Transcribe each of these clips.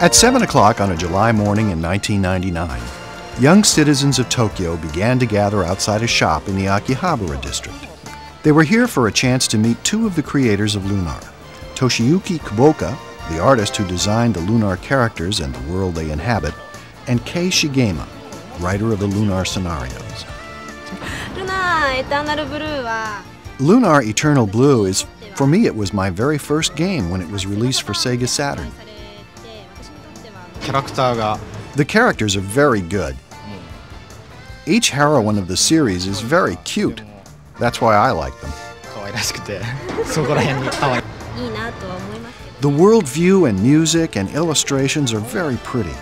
At 7 o'clock on a July morning in 1999, young citizens of Tokyo began to gather outside a shop in the Akihabara district. They were here for a chance to meet two of the creators of Lunar, Toshiyuki Kuboka, the artist who designed the Lunar characters and the world they inhabit, and Kei Shigema, writer of the Lunar scenarios. Lunar Eternal Blue is, for me, it was my very first game when it was released for Sega Saturn. The characters are very good. Each heroine of the series is very cute. That's why I like them. The world view and music and illustrations are very pretty.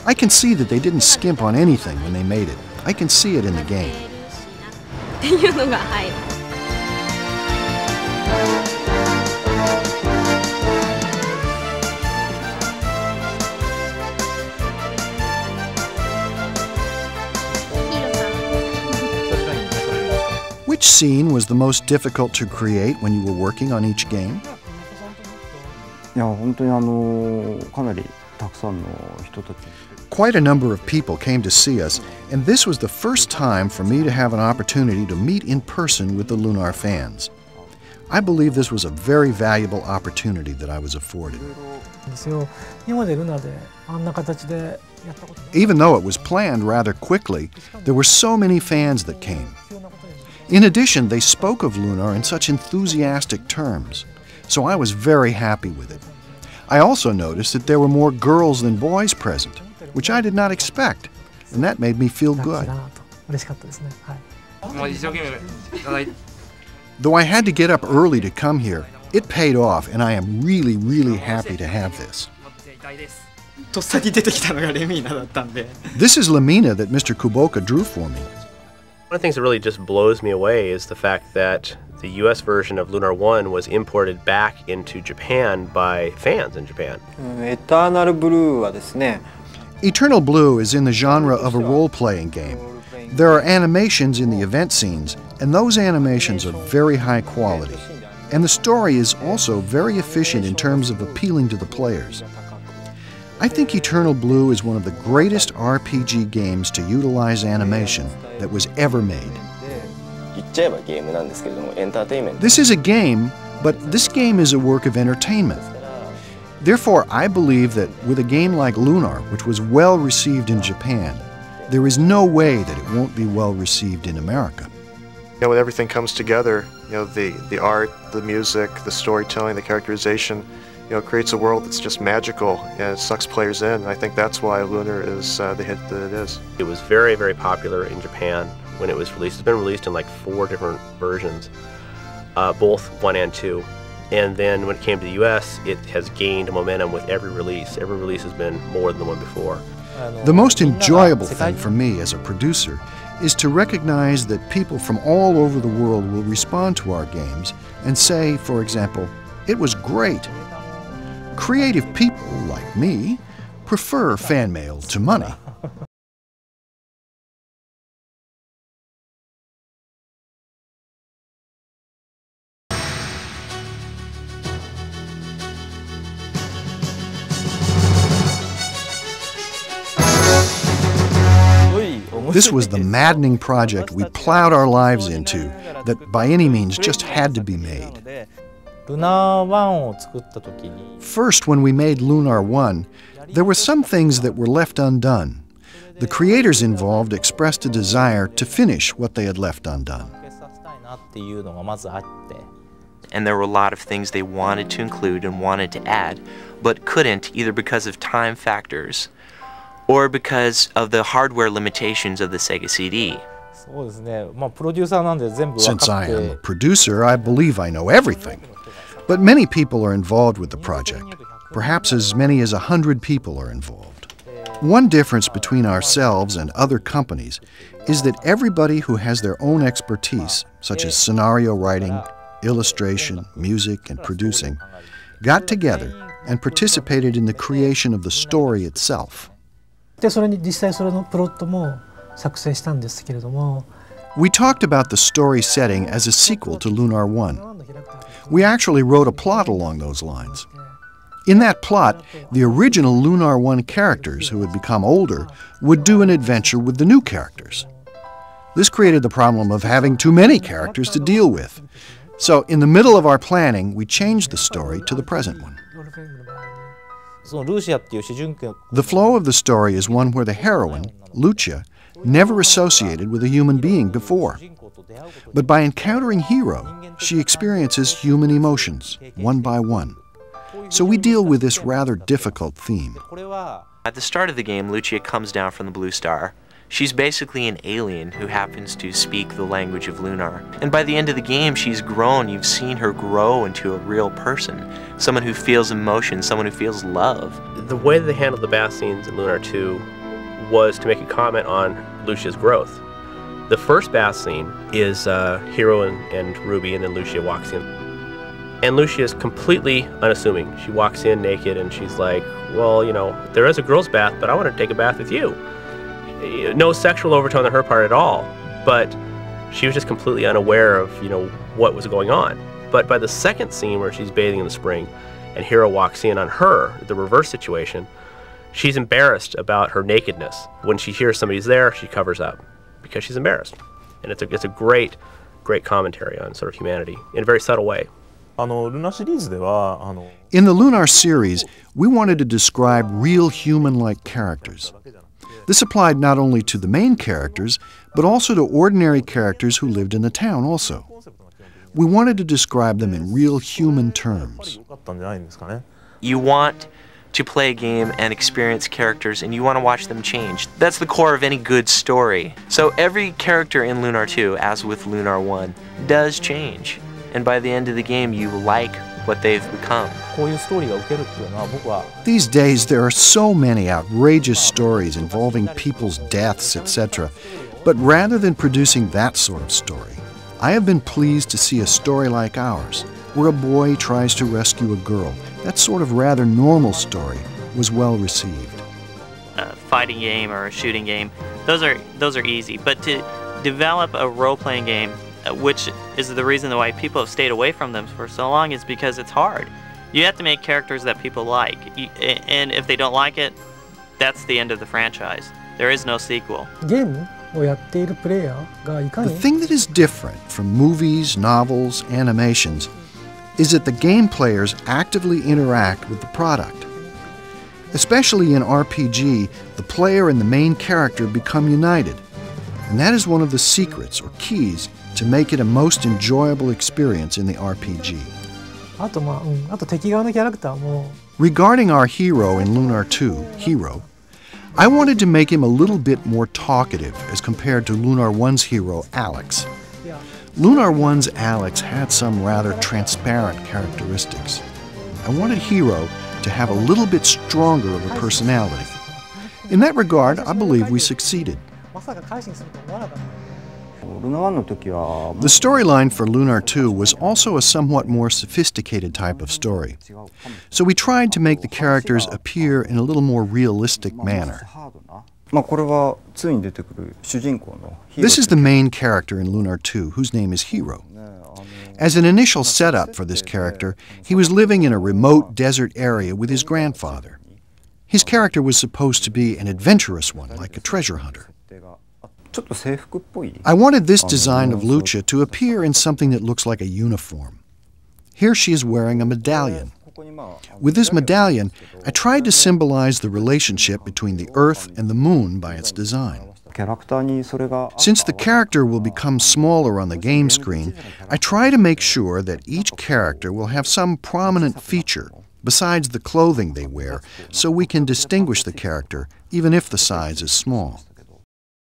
I can see that they didn't skimp on anything when they made it. I can see it in the game. Which scene was the most difficult to create when you were working on each game? Quite a number of people came to see us, and this was the first time for me to have an opportunity to meet in person with the Lunar fans. I believe this was a very valuable opportunity that I was afforded. Even though it was planned rather quickly, there were so many fans that came. In addition, they spoke of Lunar in such enthusiastic terms, so I was very happy with it. I also noticed that there were more girls than boys present, which I did not expect, and that made me feel good. Though I had to get up early to come here, it paid off, and I am really, really happy to have this. This is Lamina that Mr. Kuboka drew for me. One of the things that really just blows me away is the fact that the US version of Lunar 1 was imported back into Japan by fans in Japan. Eternal Blue is in the genre of a role-playing game. There are animations in the event scenes, and those animations are very high quality. And the story is also very efficient in terms of appealing to the players. I think Eternal Blue is one of the greatest RPG games to utilize animation that was ever made. This is a game, but this game is a work of entertainment. Therefore, I believe that with a game like Lunar, which was well received in Japan, there is no way that it won't be well received in America. When everything comes together, the art, the music, the storytelling, the characterization, creates a world that's just magical and it sucks players in. I think that's why Lunar is the hit that it is. It was very, very popular in Japan when it was released. It's been released in like 4 different versions, both 1 and 2. And then when it came to the US, it has gained momentum with every release. Every release has been more than the one before. The most enjoyable thing for me as a producer is to recognize that people from all over the world will respond to our games and say, for example, "It was great." Creative people, like me, prefer fan mail to money. This was the maddening project we plowed our lives into that by any means just had to be made. First, when we made Lunar 1, there were some things that were left undone. The creators involved expressed a desire to finish what they had left undone. And there were a lot of things they wanted to include and wanted to add, but couldn't, either because of time factors or because of the hardware limitations of the Sega CD. Since I am a producer, I believe I know everything. But many people are involved with the project. Perhaps as many as 100 people are involved. One difference between ourselves and other companies is that everybody who has their own expertise, such as scenario writing, illustration, music, and producing, got together and participated in the creation of the story itself. We talked about the story setting as a sequel to Lunar 1. We actually wrote a plot along those lines. In that plot, the original Lunar 1 characters, who had become older, would do an adventure with the new characters. This created the problem of having too many characters to deal with. So, in the middle of our planning, we changed the story to the present one. The flow of the story is one where the heroine, Lucia, never associated with a human being before. But by encountering Hiro, she experiences human emotions, one by one. So we deal with this rather difficult theme. At the start of the game, Lucia comes down from the Blue Star. She's basically an alien who happens to speak the language of Lunar. And by the end of the game, she's grown. You've seen her grow into a real person. Someone who feels emotion, someone who feels love. The way that they handled the bath scenes in Lunar 2 was to make a comment on Lucia's growth. The first bath scene is Hiro and Ruby, and then Lucia walks in. And Lucia is completely unassuming. She walks in naked and she's like, well, you know, there is a girl's bath, but I want to take a bath with you. No sexual overtone on her part at all, but she was just completely unaware of, you know, what was going on. But by the second scene where she's bathing in the spring and Hiro walks in on her, the reverse situation, she's embarrassed about her nakedness. When she hears somebody's there, she covers up because she's embarrassed. And it's a great, great commentary on sort of humanity in a very subtle way. In the Lunar series, we wanted to describe real human-like characters. This applied not only to the main characters, but also to ordinary characters who lived in the town also. We wanted to describe them in real human terms. You want to play a game and experience characters, and you want to watch them change. That's the core of any good story. So every character in Lunar 2, as with Lunar 1, does change. And by the end of the game, you like what they've become. These days, there are so many outrageous stories involving people's deaths, etc. But rather than producing that sort of story, I have been pleased to see a story like ours, where a boy tries to rescue a girl. That sort of rather normal story was well received. A fighting game or a shooting game, those are easy. But to develop a role-playing game, which is the reason why people have stayed away from them for so long, is because it's hard. You have to make characters that people like, and if they don't like it, that's the end of the franchise. There is no sequel. The thing that is different from movies, novels, animations is that the game players actively interact with the product. Especially in RPG, the player and the main character become united, and that is one of the secrets or keys to make it a most enjoyable experience in the RPG. Regarding our hero in Lunar 2, Hiro, I wanted to make him a little bit more talkative as compared to Lunar 1's hero, Alex. Lunar 1's Alex had some rather transparent characteristics. I wanted Hiro to have a little bit stronger of a personality. In that regard, I believe we succeeded. The storyline for Lunar 2 was also a somewhat more sophisticated type of story. So we tried to make the characters appear in a little more realistic manner. This is the main character in Lunar 2, whose name is Hiro. As an initial setup for this character, he was living in a remote desert area with his grandfather. His character was supposed to be an adventurous one, like a treasure hunter. I wanted this design of Lucia to appear in something that looks like a uniform. Here she is wearing a medallion. With this medallion, I tried to symbolize the relationship between the Earth and the Moon by its design. Since the character will become smaller on the game screen, I try to make sure that each character will have some prominent feature besides the clothing they wear, so we can distinguish the character even if the size is small.